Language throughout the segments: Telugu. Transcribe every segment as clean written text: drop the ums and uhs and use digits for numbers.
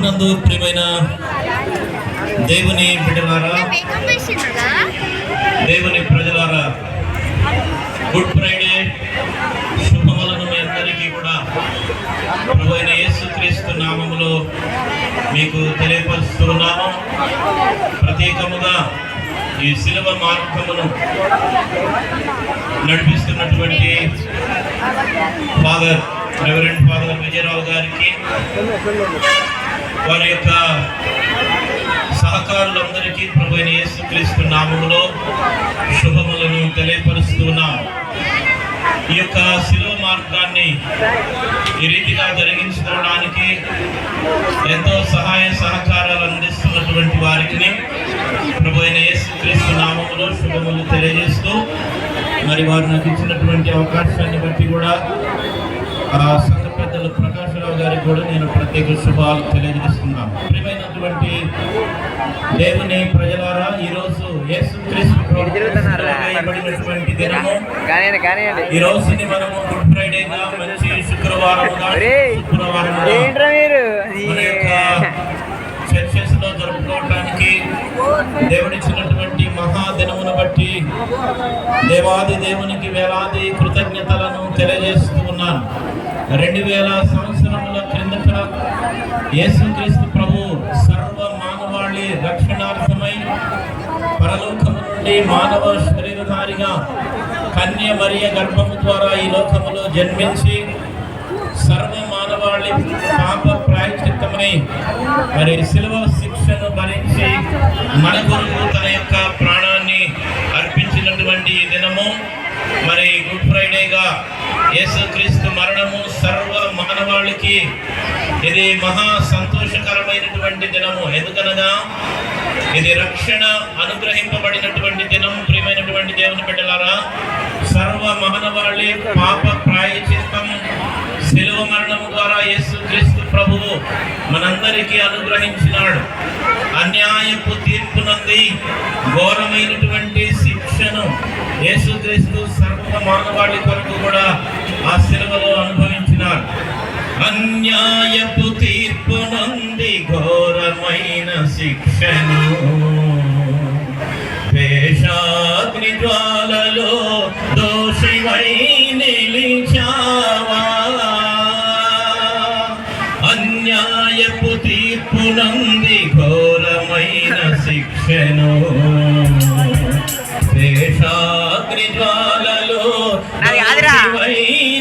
ప్రభునందు ప్రియమైన దేవుని బిడ్డలారా, దేవుని ప్రజలారా, గుడ్ ఫ్రైడే శుభములను మీ అందరికీ కూడా ప్రభు అయిన యేసుక్రీస్తు నామములో మీకు తెలియపరుస్తున్నాము. ప్రత్యేకముగా ఈ శిలువ మార్గమును నడిపిస్తున్నటువంటి రెవరెండ్ ఫాదర్ విజయరావు గారికి, వారి యొక్క సహకారులందరికీ ప్రభు అయిన యేసుక్రీస్తు నామములో శుభములను తెలియపరుస్తున్నాం. ఈ యొక్క శిలువ మార్గాన్ని ఈ రీతిగా జరిగించుకోవడానికి ఎంతో సహాయ సహకారాలు అందిస్తున్నటువంటి వారికి ప్రభు అయిన యేసుక్రీస్తు నామములో శుభములు తెలియజేస్తూ, మరి వారు నాకు ఇచ్చినటువంటి అవకాశాన్ని బట్టి కూడా సంఘ పెద్దలు ప్రకాశరావు గారికి కూడా నేను ప్రత్యేక శుభాలు తెలియజేస్తున్నాను. ప్రియమైనటువంటి దేవుని ప్రజలారా, ఈరోజు యేసుక్రీస్తు వేయబడినటువంటి దినము. ఈ రోజుని మనము గుడ్ ఫ్రైడేగా, మంచి శుక్రవారముగా మన యొక్క చర్చెస్ లో జరుపుకోవడానికి దేవుడిచ్చినటువంటి మహాదినమును బట్టి దేవాది దేవునికి వేలాది కృతజ్ఞతలను తెలియజేస్తూ ఉన్నాను. 2000 సంవత్సరముల క్రిందట యేసుక్రీస్తు ప్రభు సర్వ మానవాళి రక్షణార్థమై పరలోకము నుండి మానవ శరీరధారిగా కన్య మరియ గర్భము ద్వారా ఈ లోకములో జన్మించి సర్వ మానవాళి పాప ప్రాయశ్చిత్తమై మరి శిలువ శిక్షను భరించి మన కొరకు తన యొక్క ప్రాణాన్ని అర్పించినటువంటి ఈ దినము. మరి గుడ్ ఫ్రైడేగా యేసుక్రీస్తు మరణము సర్వ మానవాళికి ఇది మహా సంతోషకరమైనటువంటి దినము. ఎందుకనగా ఇది రక్షణ అనుగ్రహింపబడినటువంటి దినం. ప్రియమైనటువంటి దేవుని బిడ్డలారా, సర్వ మానవాళి పాప ప్రాయశ్చిత్తం శిలువ మరణము ద్వారా యేసుక్రీస్తు ప్రభువు మనందరికీ అనుగ్రహించినాడు. అన్యాయపు తీర్పు నంది ఘోరమైనటువంటి శిక్షను యేసుక్రీస్తు సర్వ మానవాళి కొరకు కూడా ఆ శిలువలో అనుభవించినాడు. అన్యాయపు తీర్పు నంది ఘోరమైన శిక్షను వేషాగ్ని జ్వాలలో దోషివై నిలిచావా. అన్యాయపు తీర్పు నంది ఘోరమైన శిక్షను వేషాగ్ని జ్వాలలో దోషివై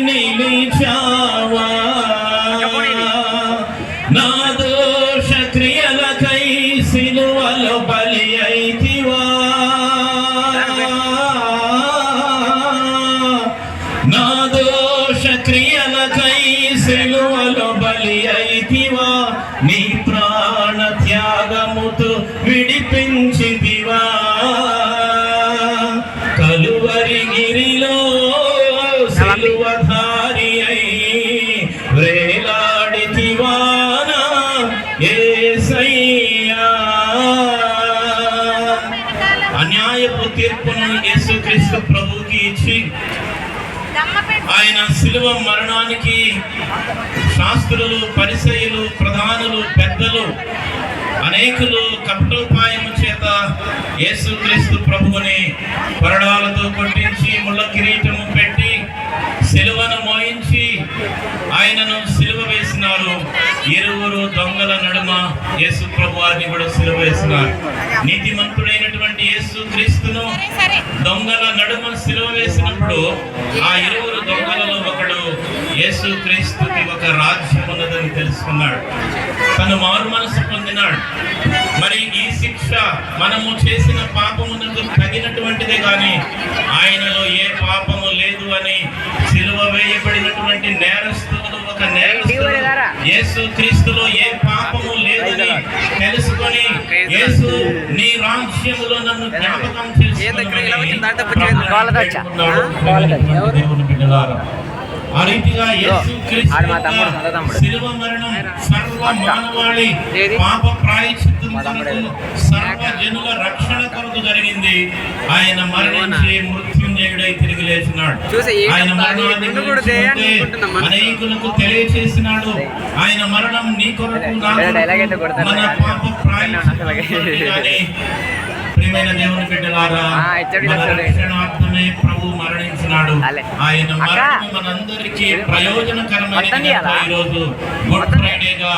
నిలిచావా. నా దోష క్రియలకై సిలువలో బలి అయితివా. నా దోష క్రియలకై సిలువలో బలి అయితివా. నీ ప్రాణ త్యాగముతో విడిపించితివా. కలువరి గిరిలో సిలువధారి అయి వేలాడితివా నా యేసయ్యా. అన్యాయపు తీర్పును యేసుక్రీస్తు ప్రభువుకి ఇచ్చి ఆయన శిలువ మరణానికి శాస్త్రులు, పరిసయ్యులు, ప్రధానులు, పెద్దలు అనేకులు కపటోపాయము చేత యేసుక్రీస్తు ప్రభువుని కొరడాలతో కొట్టించి ముళ్ళ కిరీటము పెట్టి శిలువను మోయించి ఆయనను సిలువ వేసినారు. ఇరువురు దొంగల నడుమ యేసు ప్రభువారిని కూడా సిలువ వేసినారు. నీతిమంతుడైనటువంటి యేసుక్రీస్తును దొంగల నడుమ సిలువ వేసినప్పుడు ఆ ఇరువురు దొంగలలో ఒకడు యేసుక్రీస్తుకి ఒక రాజ్యం ఉన్నదని తెలుసుకున్నాడు. తను మారు మనసు పొందినాడు. మరి ఈ శిక్ష మనము చేసిన పాపమునకు తగినటువంటిదే కానీ ఆయనలో ఏ పాపము లేదు అని సిలువ వేయబడినటువంటి నేరస్తులు ఒక నేరస్తుడు యేసుక్రీస్తులో ఏ పాపము లేదని తెలుసుకొని యేసు నీ రాజ్యములో నన్ను జ్ఞాపకం చేసుకుని దేవుని బిడ్డలారా, ఆ రీతిగా యేసుక్రీస్తు శిలువ మరణం సర్వ మానవాళి పాప ప్రాయశ్చిత్తం కొరకు, సర్వ జనుల రక్షణ కొరకు జరిగింది. ఆయన మరణించి మృత్యుంజయ ఆంజనేయుడై తిరిగి లేచినాడు. చూసి ఆయన మరణాన్ని గురించి అనేకులకు తెలియచేసినాడు. ఆయన మరణం నీ కొరకు నా కొరకు మన పాప ప్రాయశ్చిత్తమని. ప్రియమైన దేవుని బిడ్డలారా, మన రక్షణార్థమే ప్రభు మరణించినాడు. ఆయన మరణం మనందరికీ ప్రయోజనకరమైనది. ఈరోజు గుడ్ ఫ్రైడేగా